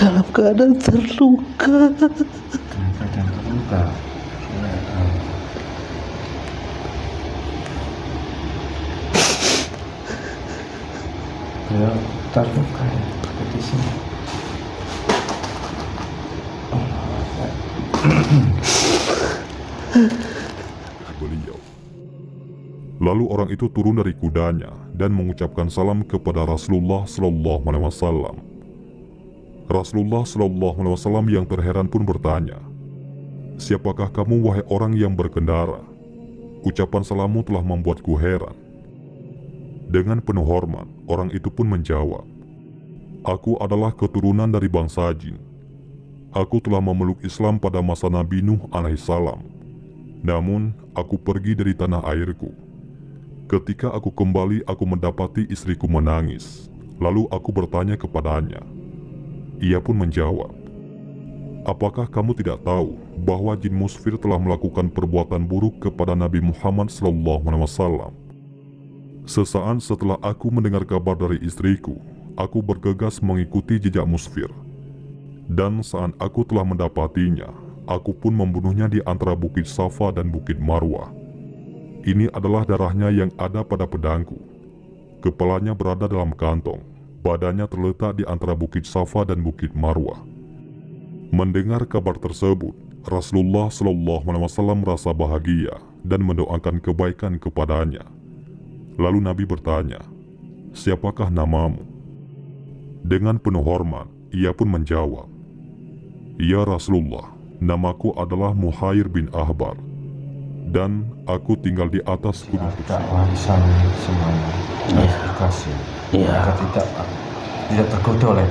dalam keadaan terluka. Dalam keadaan terluka. Beliau terluka ya, seperti sini. Beliau. Lalu orang itu turun dari kudanya dan mengucapkan salam kepada Rasulullah Sallallahu Alaihi Wasallam. Rasulullah Sallallahu Alaihi Wasallam yang terheran pun bertanya, "Siapakah kamu wahai orang yang berkendara? Ucapan salammu telah membuatku heran." Dengan penuh hormat, orang itu pun menjawab, "Aku adalah keturunan dari bangsa jin. Aku telah memeluk Islam pada masa Nabi Nuh alaihissalam. Namun, aku pergi dari tanah airku. Ketika aku kembali, aku mendapati istriku menangis. Lalu aku bertanya kepadanya. Ia pun menjawab, 'Apakah kamu tidak tahu bahwa jin musfir telah melakukan perbuatan buruk kepada Nabi Muhammad SAW? Sesaat setelah aku mendengar kabar dari istriku, aku bergegas mengikuti jejak musfir. Dan saat aku telah mendapatinya, aku pun membunuhnya di antara Bukit Safa dan Bukit Marwah. Ini adalah darahnya yang ada pada pedangku. Kepalanya berada dalam kantong, badannya terletak di antara Bukit Safa dan Bukit Marwah.' Mendengar kabar tersebut, Rasulullah SAW merasa bahagia dan mendoakan kebaikan kepadanya. Lalu Nabi bertanya, 'Siapakah namamu?' Dengan penuh hormat, ia pun menjawab, 'Ya Rasulullah, namaku adalah Muhair bin Ahbar, dan aku tinggal di atas gunung Tidak warisan semuanya. Harus ikhlas ya. Kita tidak tergoda oleh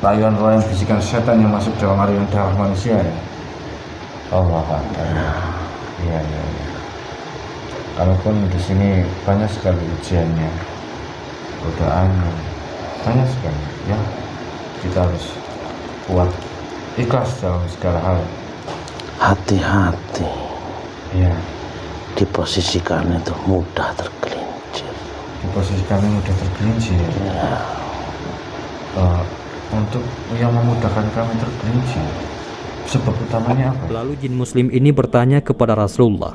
rayuan-rayuan bisikan setan yang masuk dalam aliran darah manusia ya. Allah Akbar. Iya. Kami pun di sini banyak sekali ujiannya, godaannya, banyak sekali ya. Kita harus kuat, ikhlas dalam segala hal. Hati-hati. Iya. Di posisi kami itu mudah tergelincir. Di posisi kami mudah tergelincir. Ya. Untuk yang memudahkan kami tergelincir, sebab utamanya apa? Lalu jin muslim ini bertanya kepada Rasulullah,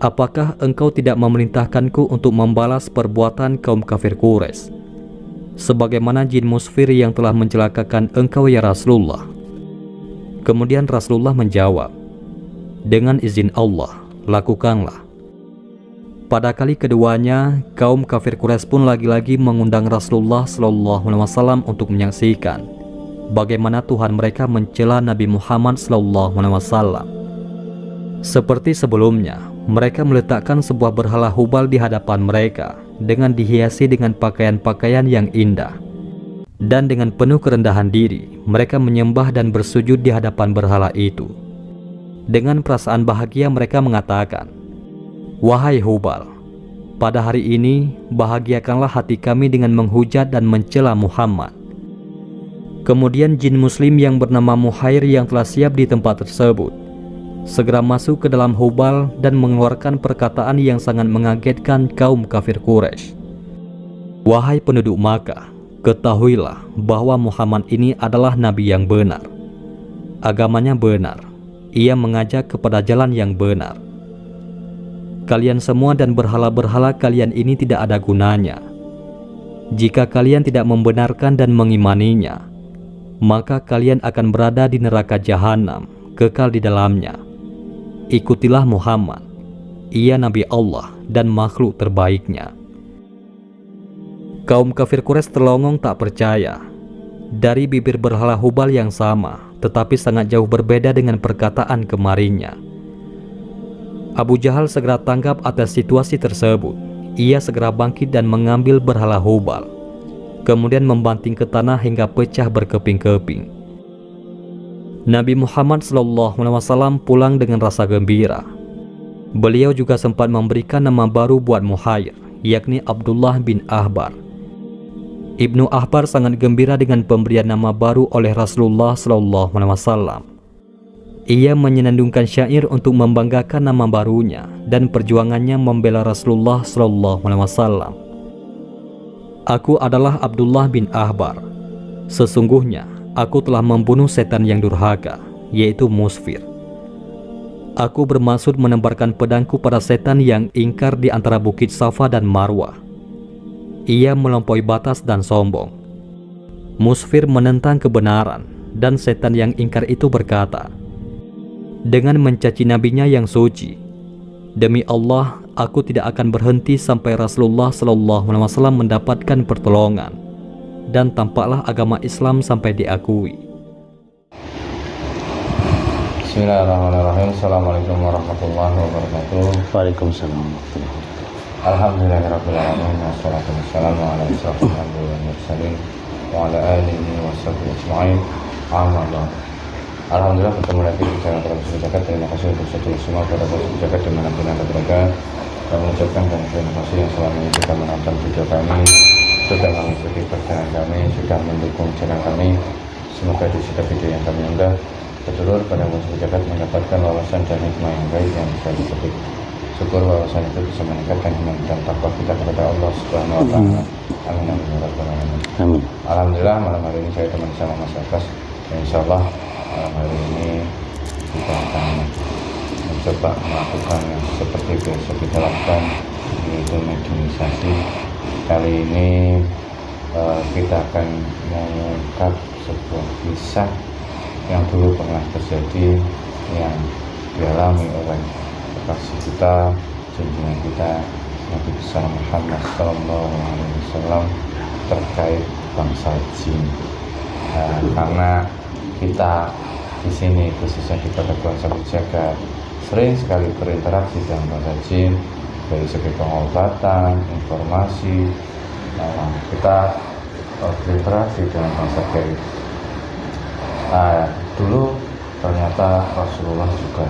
"Apakah engkau tidak memerintahkanku untuk membalas perbuatan kaum kafir Quraisy, sebagaimana jin musfir yang telah mencelakakan engkau ya Rasulullah?" Kemudian Rasulullah menjawab, "Dengan izin Allah, lakukanlah." Pada kali keduanya, kaum kafir Quraisy pun lagi-lagi mengundang Rasulullah SAW untuk menyaksikan bagaimana Tuhan mereka mencela Nabi Muhammad SAW. Seperti sebelumnya, mereka meletakkan sebuah berhala Hubal di hadapan mereka dengan dihiasi dengan pakaian-pakaian yang indah. Dan dengan penuh kerendahan diri, mereka menyembah dan bersujud di hadapan berhala itu. Dengan perasaan bahagia mereka mengatakan, "Wahai Hubal, pada hari ini bahagiakanlah hati kami dengan menghujat dan mencela Muhammad." Kemudian jin muslim yang bernama Muhair yang telah siap di tempat tersebut segera masuk ke dalam Hubal dan mengeluarkan perkataan yang sangat mengagetkan kaum kafir Quraisy. "Wahai penduduk Makkah, ketahuilah bahwa Muhammad ini adalah nabi yang benar. Agamanya benar. Ia mengajak kepada jalan yang benar. Kalian semua dan berhala-berhala kalian ini tidak ada gunanya. Jika kalian tidak membenarkan dan mengimaninya, maka kalian akan berada di neraka jahanam, kekal di dalamnya. Ikutilah Muhammad. Ia Nabi Allah dan makhluk terbaiknya." Kaum kafir Quraisy terlongong tak percaya. Dari bibir berhala Hubal yang sama, tetapi sangat jauh berbeda dengan perkataan kemarinnya. Abu Jahal segera tanggap atas situasi tersebut. Ia segera bangkit dan mengambil berhala Hubal, kemudian membanting ke tanah hingga pecah berkeping-keping. Nabi Muhammad SAW pulang dengan rasa gembira. Beliau juga sempat memberikan nama baru buat Muhair, yakni Abdullah bin Ahbar. Ibnu Ahbar sangat gembira dengan pemberian nama baru oleh Rasulullah SAW. Ia menyenandungkan syair untuk membanggakan nama barunya dan perjuangannya membela Rasulullah SAW. "Aku adalah Abdullah bin Ahbar. Sesungguhnya aku telah membunuh setan yang durhaka, yaitu Musfir. Aku bermaksud menembarkan pedangku pada setan yang ingkar di antara Bukit Safa dan Marwah. Ia melampaui batas dan sombong. Musfir menentang kebenaran, dan setan yang ingkar itu berkata, dengan mencaci nabinya yang suci, demi Allah, aku tidak akan berhenti sampai Rasulullah SAW mendapatkan pertolongan, dan tampaklah agama Islam sampai diakui. Bismillahirrahmanirrahim. Assalamualaikum warahmatullahi wabarakatuh. Waalaikumsalam. Alhamdulillahirrahmanirrahim. Wassalatu wassalamu ala asyrafil anbiya'i wal mursalin wa ala alihi wa sahbihi ajma'in. Amma ba'd. Alhamdulillah bertemu lagi di channel Televisi Jagat. Terima kasih untuk seluruh semua pada Televisi Jagat dimanapun Anda berada. Kami mengucapkan terima kasih yang selama ini sudah menonton video kami, sudah mengikuti perjalanan kami, sudah mendukung channel kami. Semoga di setiap video yang kami unggah sedulur pada Televisi Jagat mendapatkan wawasan dan hikmah yang baik yang bisa dipetik. Syukur wawasan itu bisa meningkatkan iman dan takwa kita kepada Allah Subhanahu wa taala. Amin amin ya rabbal alamin. Amin. Alhamdulillah malam hari ini saya teman sama Mas Abbas. Insyaallah malam hari ini kita akan mencoba melakukan yang seperti biasa kita lakukan, yaitu mediumisasi. Kali ini kita akan mengungkap sebuah kisah yang dulu pernah terjadi, yang dialami oleh kekasih kita, junjungan kita, Nabi besar Muhammad SAW, terkait bangsa jin. Karena kita di sini khususnya di pada bangsa Jagat sering sekali berinteraksi dengan bangsa jin dari segi pengobatan, informasi. Kita berinteraksi dengan bangsa gaib. Dulu ternyata Rasulullah juga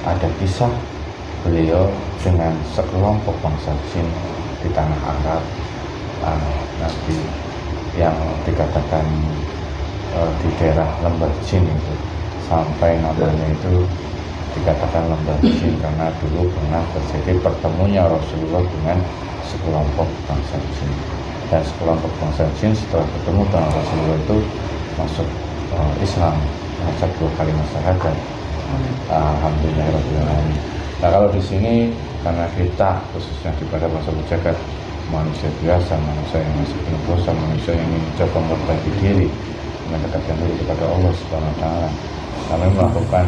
ada kisah beliau dengan sekelompok bangsa jin di tanah Arab, Nabi yang dikatakan di daerah lembah jin itu, sampai namanya itu dikatakan lembah jin karena dulu pernah terjadi pertemunya Rasulullah dengan sekelompok bangsa jin, dan sekelompok bangsa jin setelah bertemu dengan Rasulullah itu masuk Islam, mengucap 2 kalimat syahadat. Alhamdulillahirrahmanirrahim. Nah, kalau di sini karena kita khususnya di pada bangsa Jagat manusia biasa, manusia yang masih penuh dosa, manusia yang ingin mencoba memperbaiki diri, mendekatkan diri kepada Allah Subhanahu wa taala, kami melakukan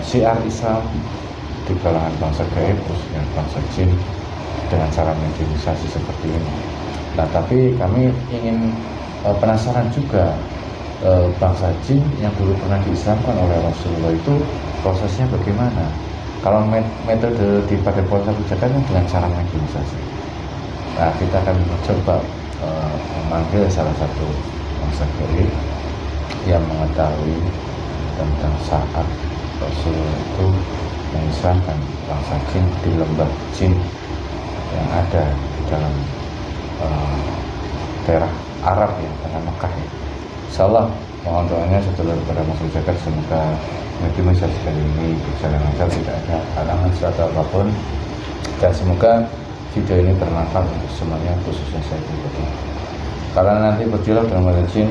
syiar Islam di kalangan bangsa gaib khususnya bangsa jin dengan cara mediumisasi seperti ini. Nah, tapi kami ingin penasaran juga, bangsa jin yang dulu pernah diislamkan oleh Rasulullah itu prosesnya bagaimana? Kalau metode di pada bangsa Jagat dengan cara mediumisasi. Nah, kita akan mencoba memanggil salah satu bangsa gaib yang mengetahui tentang saat Rasulullah itu mengislamkan bangsa jin di lembah jin yang ada di dalam daerah Arab ya, tanah Mekah ya. Insyaallah mohon doanya sedulur pada masyarakat Jagat, semoga mediumisasi kali ini berjalan lancar, tidak ada halangan suatu apapun, dan semoga video ini bermanfaat untuk semuanya, khususnya saya pribadi. Karena nanti berdialog dengan bangsa jin,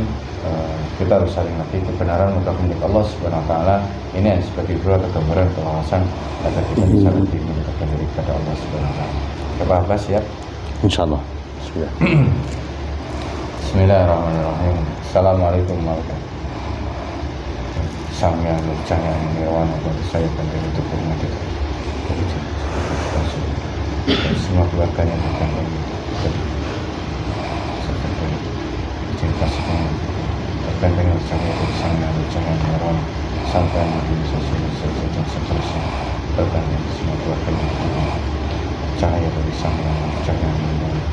kita harus saling ngerti kebenaran mutlak milik Allah Subhanahu wa taala. Ini yang sebagai dua gambaran kewawasan agar kita bisa lebih mendekatkan diri kepada Allah Subhanahu wa taala. Bapak Abbas siap? Insyaallah. Bismillah. Bismillahirrahmanirrahim. Assalamualaikum warahmatullahi wabarakatuh. Sang yang bercahaya yang mewah bagi saya dan dari itu hormat itu dan semua keluarganya bukan lagi seperti izin kasihnya terkandung bercahaya dari sang yang bercahaya yang mewah sampai Nabi Muhammad dan seterusnya, terkandung semua keluarganya cahaya dari sang yang bercahaya yang mewah.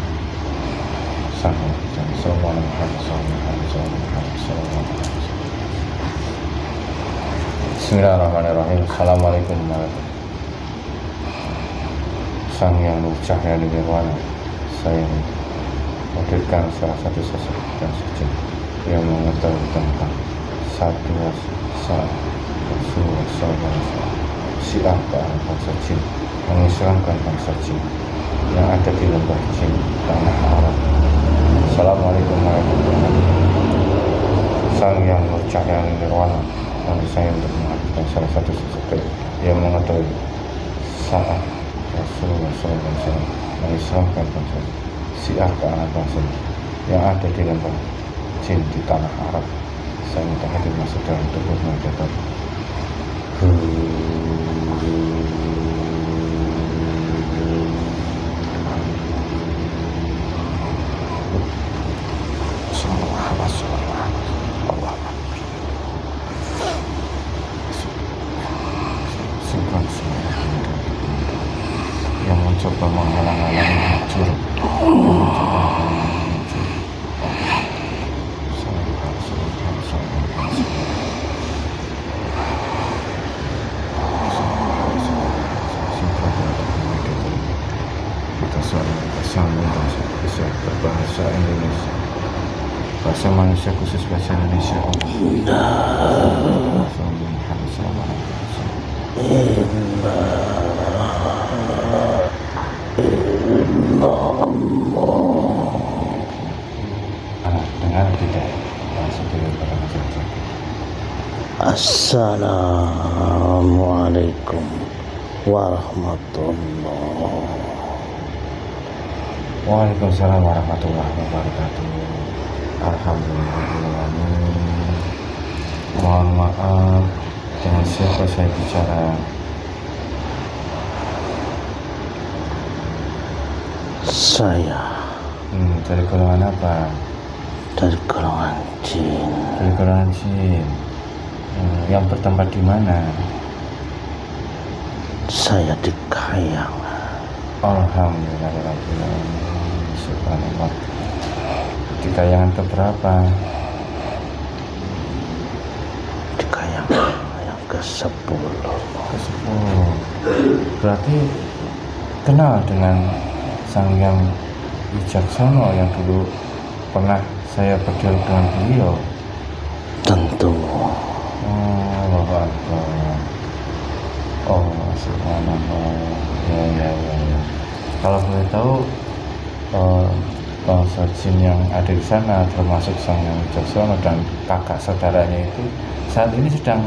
Bismillahirrahmanirrahim. Assalamualaikum warahmatullahi wabarakatuh. Sang yang bercahaya di nirwana, saya hadirkan salah satu sosok dan suci yang mengetahui tentang satu saat Rasulullah SAW, siapa bangsa jin, mengislamkan bangsa jin yang ada di lembah jin tanah Arab. Assalamualaikum warahmatullahi wabarakatuh. Sang pencahayaan nirwana bagi saya untuk menghadirkan salah satu sosok yang mengetahui saat Rasulullah SAW mengislamkan bangsa Syiah ke anak bangsa yang ada di lembah jin di tanah Arab. Saya minta hadir masuk dalam tubuh mereka. Yang mencoba menghalang-halangi hancur, kita sambung bisa berbahasa Indonesia, bahasa manusia khusus bahasa Indonesia. Dengar tidak? Assalamualaikum warahmatullahi. Waalaikumsalam warahmatullahi wabarakatuh. Alhamdulillah. Mohon maaf, dengan siapa saya bicara? Saya Dari golongan apa? dari golongan jin. Dari golongan jin. Yang bertempat di mana? Saya di Kayang. Alhamdulillah. Subhanallah. Di Kayangan keberapa? Di Kayang yang ke-10. Ke-10. Berarti kenal dengan Sang Yang Wijaksono yang dulu pernah saya berdialog dengan beliau? Tentu. Allah Akbar. Oh, subhanallah. Ya. Kalau boleh tahu, bangsa jin yang ada di sana, termasuk Sang Yang Wijaksono dan kakak saudaranya itu, saat ini sedang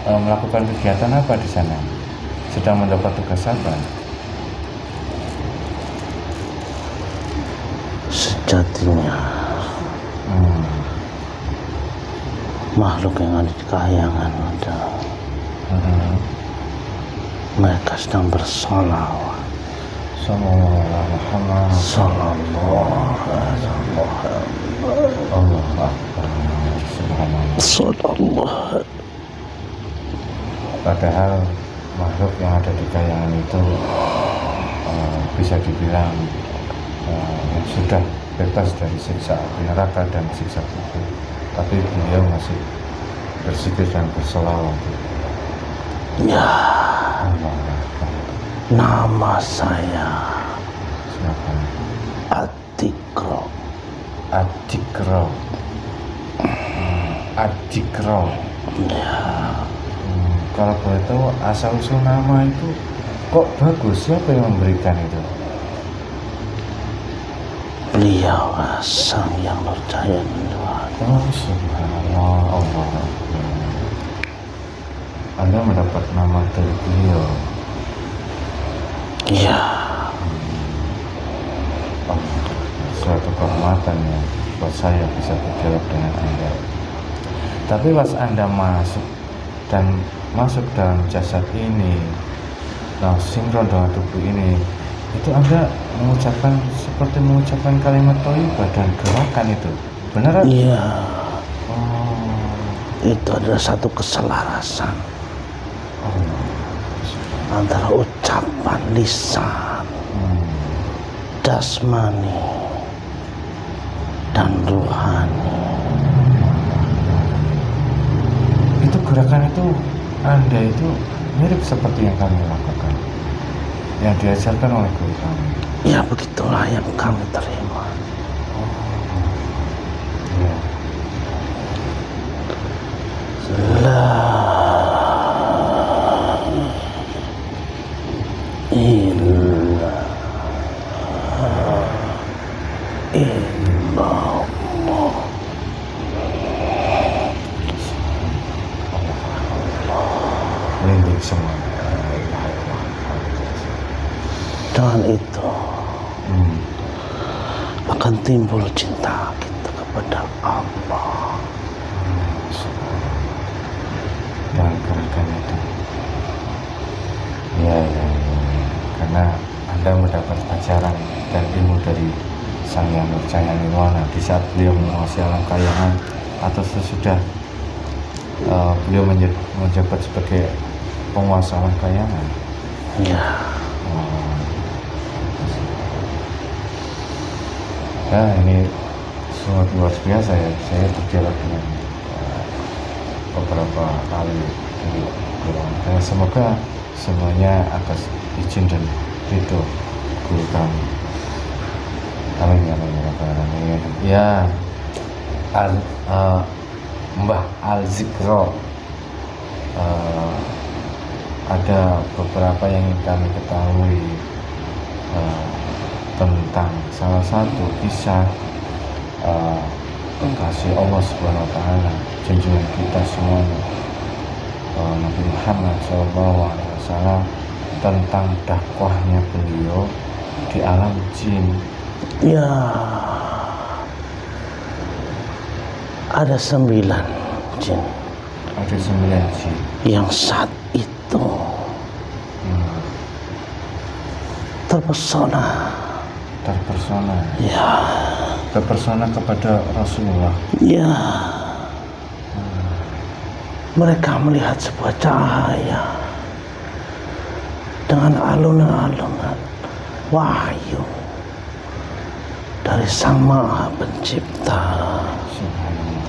melakukan kegiatan apa di sana? Sedang mendapat tugas apa? Sejatinya makhluk yang ada di Kayangan adalah mereka sedang bersolawat. Sallallahu. Padahal makhluk yang ada di Kayangan itu bisa dibilang yang sudah bebas dari siksa api neraka dan siksa kubur, tapi beliau masih berzikir dan berselawat. Ya, nama saya Siapa? Adikro. Adikro. Ya, Kalau boleh tahu asal usul nama itu kok bagus, siapa yang memberikan itu? beliau Sang Yang Nurjaya Tuhan. Oh, subhanallah, Allah. Anda mendapat nama dari beliau. Ya, Suatu kehormatan ya buat saya bisa berdialog dengan Anda. Tapi pas Anda masuk dalam jasad ini, sinkron dengan tubuh ini, itu Anda seperti mengucapkan kalimat thayyibah dan gerakan itu, benar? iya. Oh, Itu adalah satu keselarasan antara ucapan lisan, jasmani, dan ruhani. itu gerakan itu Anda itu mirip seperti yang kami lakukan, yang diajarkan oleh guru kami. Ya, begitulah yang kami terima. Ya. La ilaha illallah. Dengan itu akan timbul cinta kita kepada Allah. Dengan gerakan itu, ya, karena Anda mendapat ajaran dan ilmu dari Sang Yang Nurjaya Nirwana di saat beliau menguasai alam kayangan atau sesudah beliau menjabat sebagai penguasa alam kayangan. Ya, ya, ini sangat luar biasa ya. Saya berdialog dengan beberapa kali di Quran. Semoga semuanya atas izin dan ridho guru kami. Amin ya rabbal alamin. Ya, Mbah Al-Zikro, ada beberapa yang ingin kami ketahui tentang salah satu kisah kekasih Allah Subhanahu wa Ta'ala, junjungan kita semuanya, Nabi Muhammad SAW, tentang dakwahnya beliau di alam jin. ya, ada 9 jin Ada 9 jin yang saat itu terpesona kepada Rasulullah. Ya, mereka melihat sebuah cahaya dengan alunan-alunan wahyu dari Sang Maha Pencipta. Subhanallah.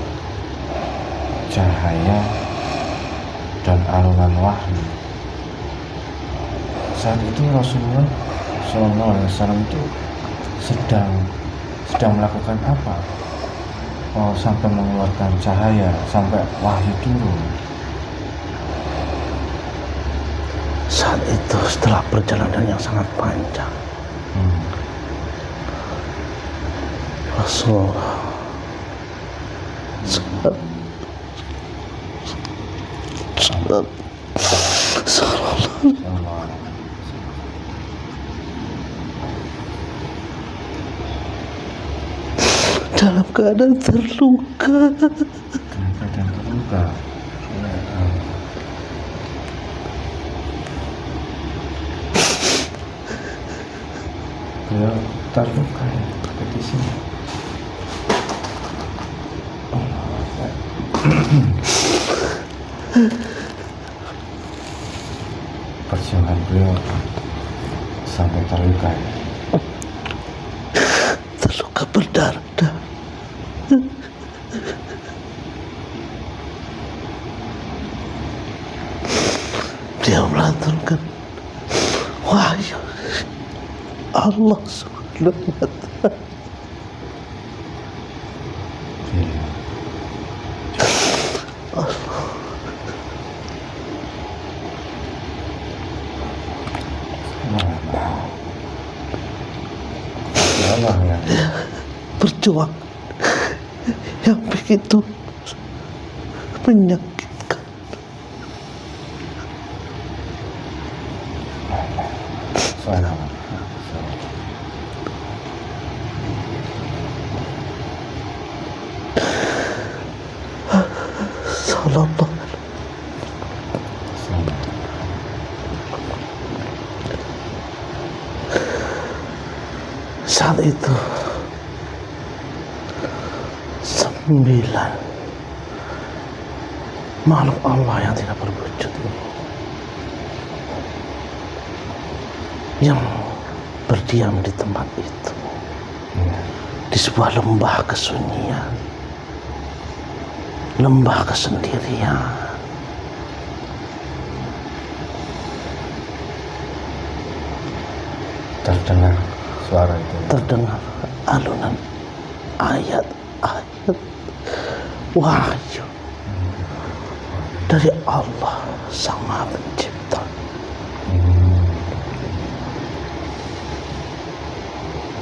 Cahaya dan alunan wahyu. Saat itu Rasulullah SAW itu sedang melakukan apa? Sampai mengeluarkan cahaya, sampai wahyu turun. Saat itu setelah perjalanan yang sangat panjang, Rasulullah dalam keadaan terluka. Beliau terluka ya, di sini. Perjuangan beliau sampai terluka ya. Terluka berdarah. Dia melantunkan wahyu Allah Subhanahu wa Ta'ala. Allah ya. Berjuang yang begitu menyakitkan. Sallallahu saat itu 9 makhluk Allah yang tidak berwujud ini, yang berdiam di tempat itu, di sebuah lembah kesunyian, lembah kesendirian. Terdengar suara itu. Terdengar alunan ayat-ayat wahyu dari Allah Sang Maha Pencipta.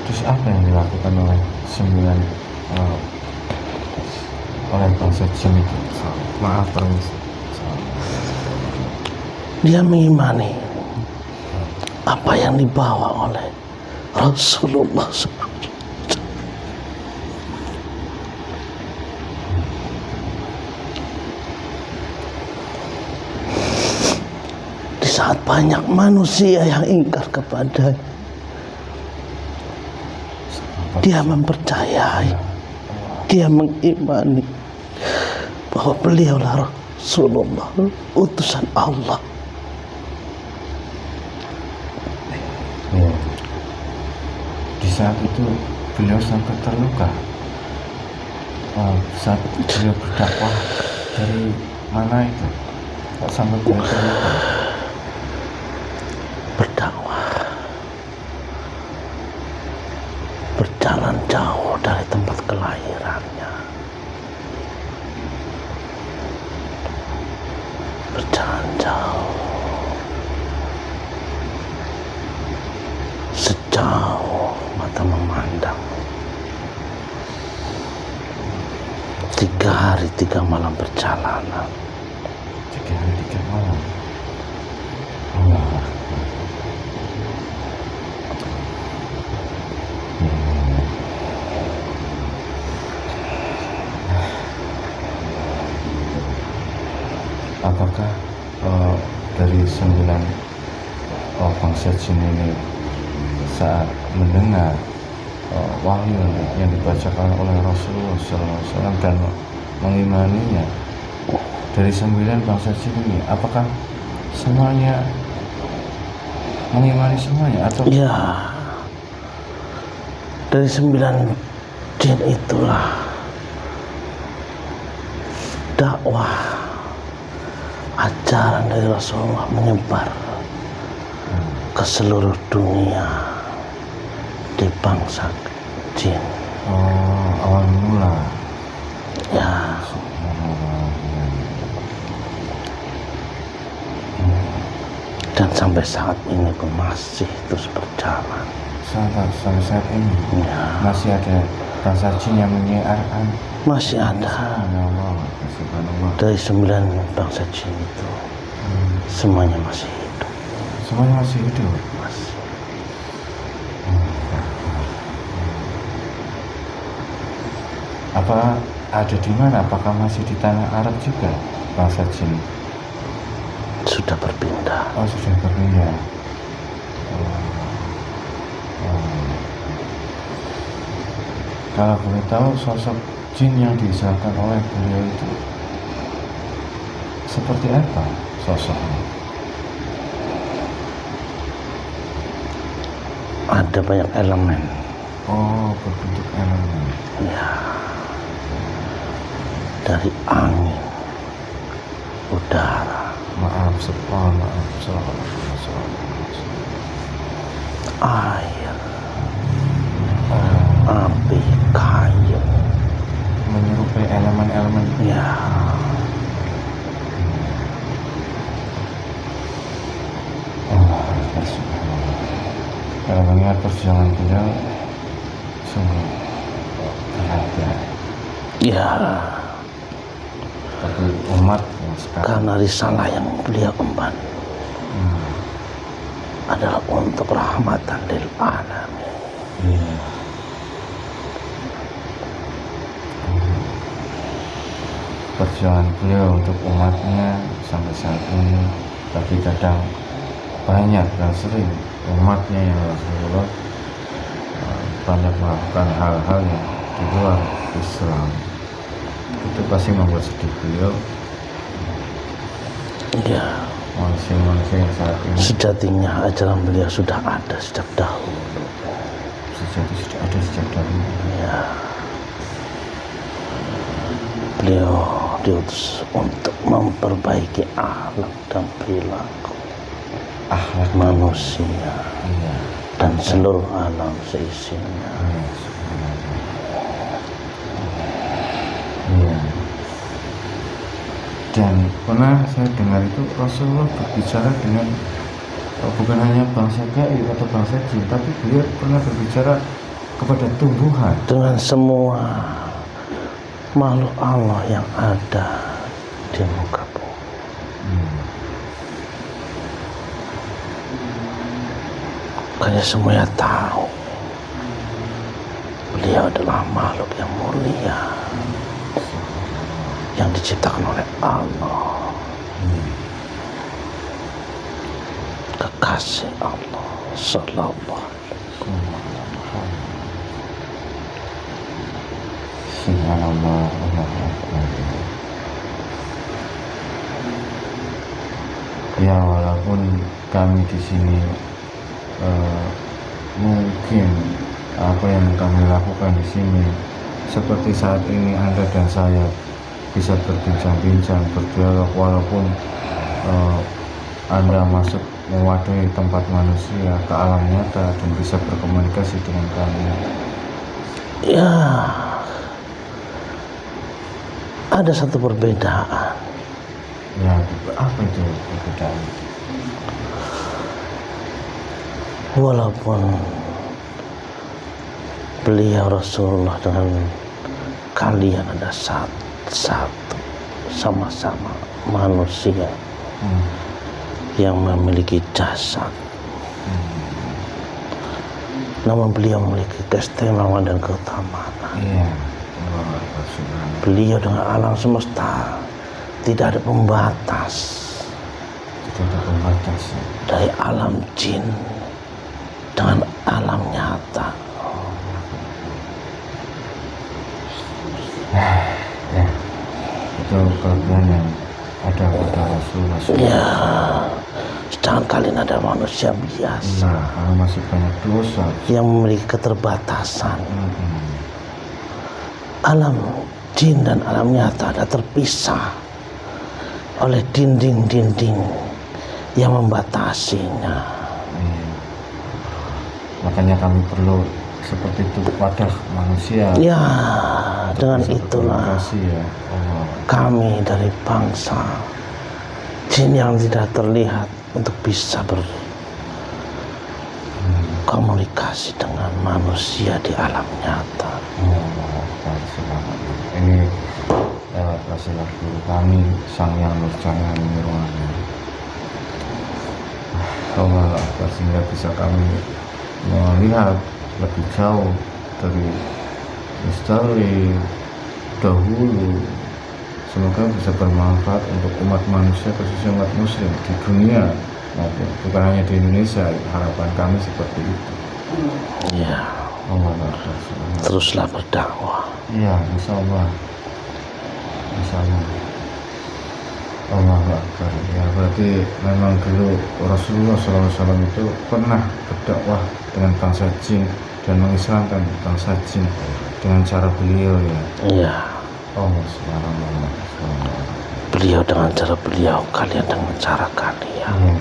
Terus apa yang dilakukan oleh 9 oleh bangsa jin itu? Maaf permisi. Dia mengimani apa yang dibawa oleh Rasulullah SAW. Di saat banyak manusia yang ingkar kepadanya, dia mempercayai, dia mengimani bahwa beliaulah Rasulullah, utusan Allah. Ya. Di saat itu beliau sampai terluka. Saat beliau berdakwah dari mana itu? Kok sampai beliau terluka? Berdakwah, berjalan jauh dari tempat kelahirannya, berjalan jauh sejauh mata memandang. 3 hari 3 malam perjalanan. 3 hari 3 malam. Allah. Apakah dari 9 bangsa jin ini saat mendengar wahyu yang dibacakan oleh Rasulullah SAW dan mengimaninya, dari 9 bangsa jin ini, apakah semuanya mengimani semuanya atau? Ya, dari 9 jin itulah dakwah ajaran dari Rasulullah menyebar ke seluruh dunia di bangsa jin. Awal mula. Ya, dan sampai saat ini pun masih terus berjalan. Sampai saat ini Ya, masih ada bangsa jin yang menyiarkan. masih ada. Subhanallah. Dari 9 bangsa jin itu semuanya masih hidup. Semuanya masih hidup. Masih. Apa ada di mana? Apakah masih di tanah Arab juga bangsa jin? Sudah berpindah. Oh, sudah berpindah. Kalau boleh tahu, sosok jin yang diisahkan oleh beliau itu seperti apa sosoknya? Ada banyak elemen. Oh, berbentuk elemen. Ya, dari angin, udara, Maaf. air, api, kayu. Menyerupai elemen-elemen. Ya, Kalau mengingat perjuangan beliau sungguh berat ya. ya, Tapi umat yang sekarang karena risalah yang beliau emban adalah untuk rahmatan lil alamin. iya. Perjuangan beliau untuk umatnya sampai saat ini, tapi kadang banyak dan sering umatnya yang Rasulullah banyak melakukan hal-hal yang di luar Islam. Itu pasti membuat sedih beliau. Ya, Manusia-manusia yang saat ini sejatinya ajaran beliau sudah ada sejak dahulu. sejati sudah ada sejak dahulu. Ya, beliau diutus untuk memperbaiki akhlak dan perilaku Akhlak manusia iya. dan seluruh alam seisinya. Iya. Dan pernah saya dengar itu Rasulullah berbicara dengan bukan hanya bangsa gaib atau bangsa jin, tapi beliau pernah berbicara kepada tumbuhan. Dengan semua makhluk Allah yang ada di muka bumi. Makanya semuanya tahu beliau adalah makhluk yang mulia yang diciptakan oleh Allah, kekasih Allah sallallahu alaihi wasallam. Subhanallah. Ya, walaupun kami di sini mungkin apa yang kami lakukan di sini seperti saat ini Anda dan saya bisa berbincang-bincang, berdialog, walaupun Anda masuk mewadahi tempat manusia ke alam nyata dan bisa berkomunikasi dengan kami. Ya, ada satu perbedaan. Ya, apa itu perbedaan? Walaupun beliau Rasulullah dengan kalian ada satu sama-sama manusia yang memiliki jasad, namun beliau memiliki keistimewaan dan keutamaan. Iya. Beliau dengan alam semesta tidak ada pembatas, Tidak ada pembatas. dari alam jin dengan alam nyata. Ya, itu kelebihan yang ada pada Rasulullah. Ya, sedangkan kalian ada manusia biasa Iya, karena masih banyak dosa. yang memiliki keterbatasan. Alam jin dan alam nyata ada terpisah oleh dinding-dinding yang membatasinya. Makanya kami perlu seperti itu wadah manusia. Ya, dengan Bisa itulah berkomunikasi, ya Allah. kami dari bangsa jin yang tidak terlihat untuk bisa berkomunikasi dengan manusia di alam nyata. Ini wasilah guru kami Sang Yang Nurjana Nirwana. Allah Akbar, sehingga bisa kami melihat lebih jauh dari misteri dahulu. Semoga bisa bermanfaat untuk umat manusia, khususnya umat muslim di dunia maupun bukan hanya di Indonesia. Harapan kami seperti itu. Ya, Allah Akbar. teruslah berdakwah. Iya, insya Allah. Insya Allah. Allah Akbar. Ya, berarti memang dulu Rasulullah SAW itu pernah berdakwah dengan bangsa jin dan mengislamkan bangsa jin dengan cara beliau, ya. Ya, Allah Subhanallah. beliau dengan cara beliau, kalian dengan cara kalian. Iya.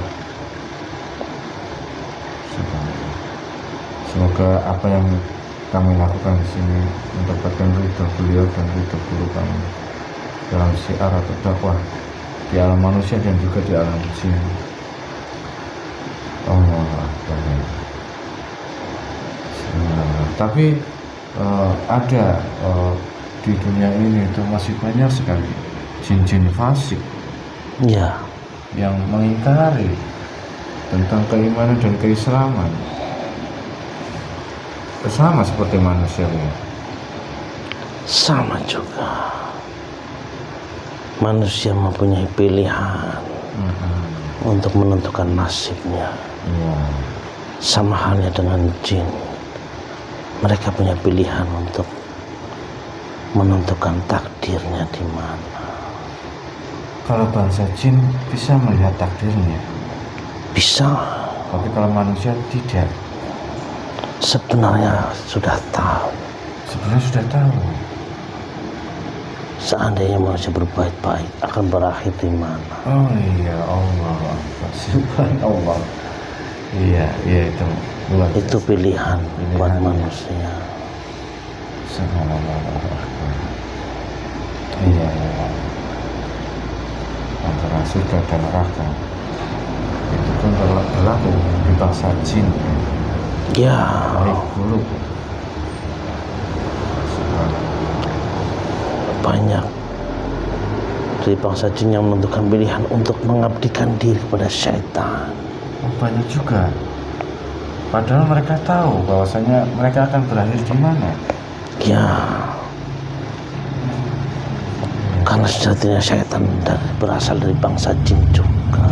Subhanallah. Semoga apa yang kami lakukan di sini mendapatkan ridho beliau dan ridho guru kami dalam syiar atau dakwah di alam manusia dan juga di alam jin. Allah Akbar. Tapi ada di dunia ini itu masih banyak sekali jin-jin fasik Ya, yang mengingkari tentang keimanan dan keislaman, sama seperti manusia, ya. sama juga. Manusia mempunyai pilihan untuk menentukan nasibnya. Iya. Sama halnya dengan jin, mereka punya pilihan untuk menentukan takdirnya di mana. Kalau bangsa jin bisa melihat takdirnya, Bisa, tapi kalau manusia tidak. sebenarnya sudah tahu. Sebenarnya sudah tahu. Seandainya manusia berbuat baik akan berakhir di mana. Oh iya, Allah Akbar. Subhanallah. Iya itu luar biasa. Itu pilihan buat Pilihan. manusia. Subhanallah. Iya. Antara surga dan neraka itu pun berlaku di bangsa jin, Ya, baik buruk. banyak dari bangsa jin yang menentukan pilihan untuk mengabdikan diri kepada syaitan. Banyak juga. Padahal mereka tahu bahwasanya mereka akan berakhir di mana. Ya, karena sejatinya syaitan berasal dari bangsa jin juga.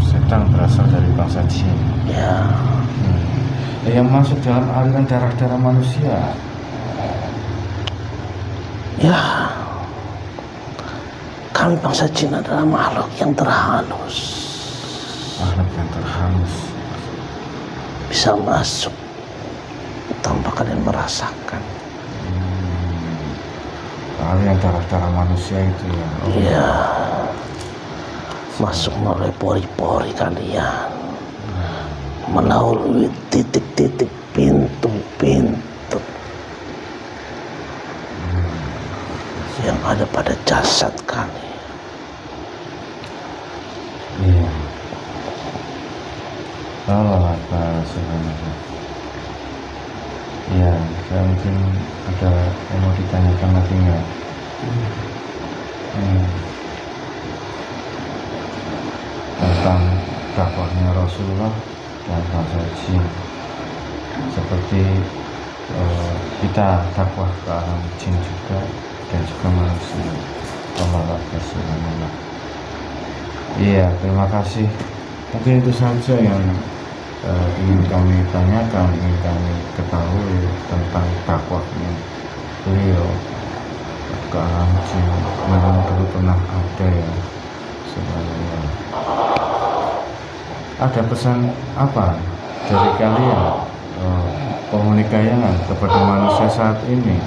Setan berasal dari bangsa jin. Ya, Yang masuk dalam aliran darah-darah manusia. ya, kami bangsa jin adalah makhluk yang terhalus, Makhluk yang terhalus. bisa masuk tanpa kalian merasakan. Aliran darah-darah manusia itu ya. Ya, masuk melalui pori-pori kalian, melalui titik-titik pintu-pintu yang ada pada jasad kalian. Iya. Allah Akbar, subhanallah. Iya, saya mungkin ada yang mau ditanyakan lagi nggak? Tentang dakwahnya Rasulullah dan bangsa jin, seperti kita dakwah ke alam jin juga dan juga manusia. Allah Akbar, subhanallah. Iya, terima kasih. Mungkin itu saja yang ingin kami tanyakan, ingin kami ketahui tentang dakwahnya beliau ke alam jin. Memang dulu pernah ada ya, sebenarnya. Ada pesan apa dari kalian penghuni kayangan kepada manusia saat ini,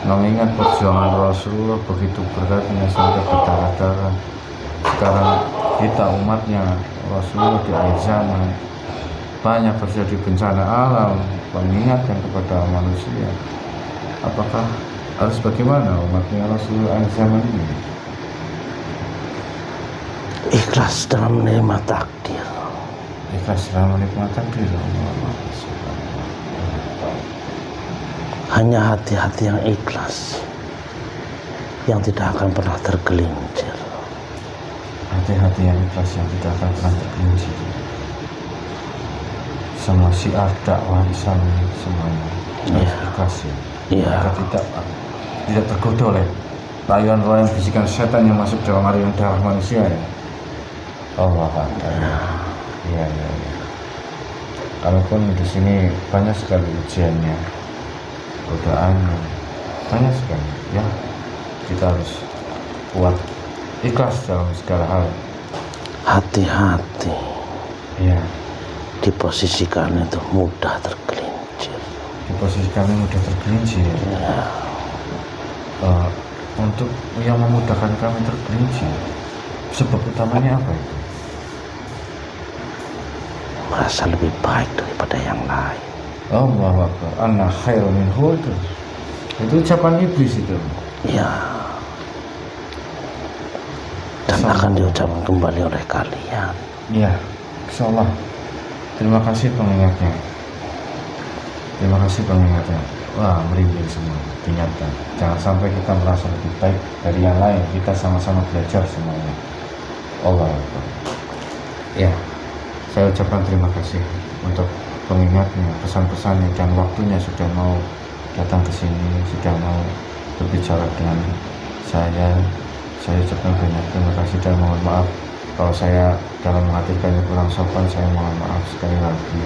mengingat perjuangan Rasulullah begitu beratnya sampai berdarah-darah. Sekarang kita umatnya Rasulullah di akhir zaman, banyak terjadi bencana alam, mengingatkan kepada manusia. Apakah harus bagaimana umatnya Rasulullah akhir zaman ini? Ikhlas dalam menerima takdir. Ikhlas dalam menikmati takdir. Hanya hati-hati yang ikhlas, yang tidak akan pernah tergelincir. Hati-hati yang ikhlas, yang tidak akan pernah tergelincir. Semua syiar dakwah Islam semuanya harus ikhlas ya. Mereka tidak tergoda oleh rayuan-rayuan bisikan setan yang masuk dalam aliran darah manusia ya. Allah Akbar. Iya. Kalaupun di sini banyak sekali ujiannya, godaannya, banyak sekali ya. Kita harus kuat, ikhlas dalam segala hal. Hati-hati. Iya. Di posisi kalian itu mudah tergelincir. Di posisi kami mudah tergelincir. Ya. Untuk yang memudahkan kami tergelincir, sebab utamanya apa itu? Merasa lebih baik daripada yang lain. Allahu Akbar. Anna khairu minhu itu. Itu ucapan iblis itu. Ya. Dan akan diucapkan kembali oleh kalian. Ya, insyaallah. Terima kasih pengingatnya. Terima kasih pengingatnya. Wah, merinding semua. Diingatkan. Jangan sampai kita merasa lebih baik dari yang lain. Kita sama-sama belajar semuanya. Allah Akbar. Ya, saya ucapkan terima kasih untuk pengingatnya, pesan-pesannya, dan waktunya sudah mau datang ke sini, sudah mau berbicara dengan saya. Saya ucapkan banyak terima kasih dan mohon maaf kalau saya dalam menghadirkannya kurang sopan. Saya mohon maaf sekali lagi.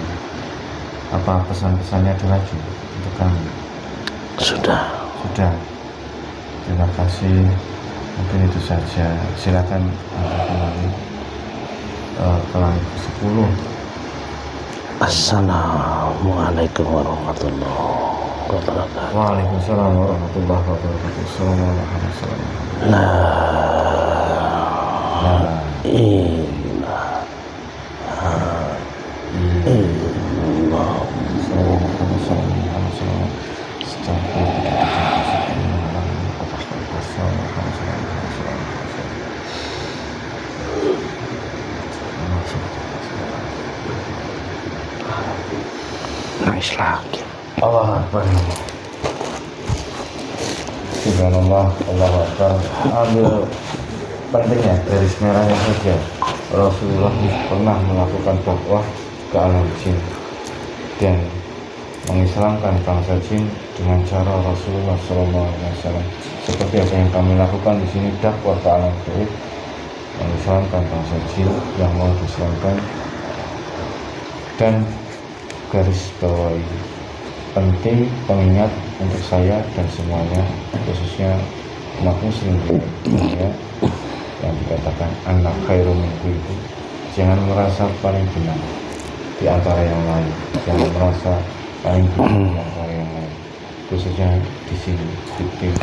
Apa pesan-pesannya ada lagi untuk kami? Sudah. Terima kasih. Mungkin itu saja. Silakan Anda kembali ke langit ke-10. Assalamualaikum warahmatullahi wabarakatuh. Waalaikumsalam warahmatullahi wabarakatuh. Assalamualaikum warahmatullahi wabarakatuh. La ilaha illallah. Nangis lagi. Allah Akbar. Subhanallah, Allah Akbar. Ambil pentingnya garis merahnya saja. Rasulullah pernah melakukan dakwah ke alam jin. dan mengislamkan bangsa jin dengan cara Rasulullah SAW. Seperti apa yang kami lakukan di sini, dakwah ke alam gaib, mengislamkan bangsa jin yang mau diselamatkan. Dan garis bawahi penting pengingat untuk saya dan semuanya, khususnya umat muslim ya, yang dikatakan anak khairum itu, jangan merasa paling benar di antara yang lain, jangan merasa paling benar di antara yang lain, khususnya di sini di tim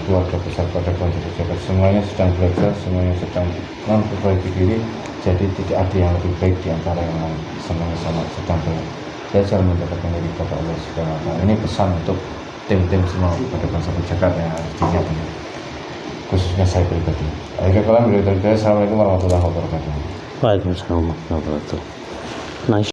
keluarga besar pada Banjar Pejabat. Semuanya sedang belajar, semuanya sedang memperbaiki diri, jadi tidak ada yang lebih baik di antara yang lain. Semuanya sama sedang belajar mendapatkan dari kepada Allah Subhanahu wa Ta'ala. Ini pesan untuk tim-tim semua pada Banjar Pejabat yang harus diingat, khususnya saya pribadi. Assalamualaikum warahmatullahi wabarakatuh. Waalaikumsalam warahmatullahi wabarakatuh. Nice.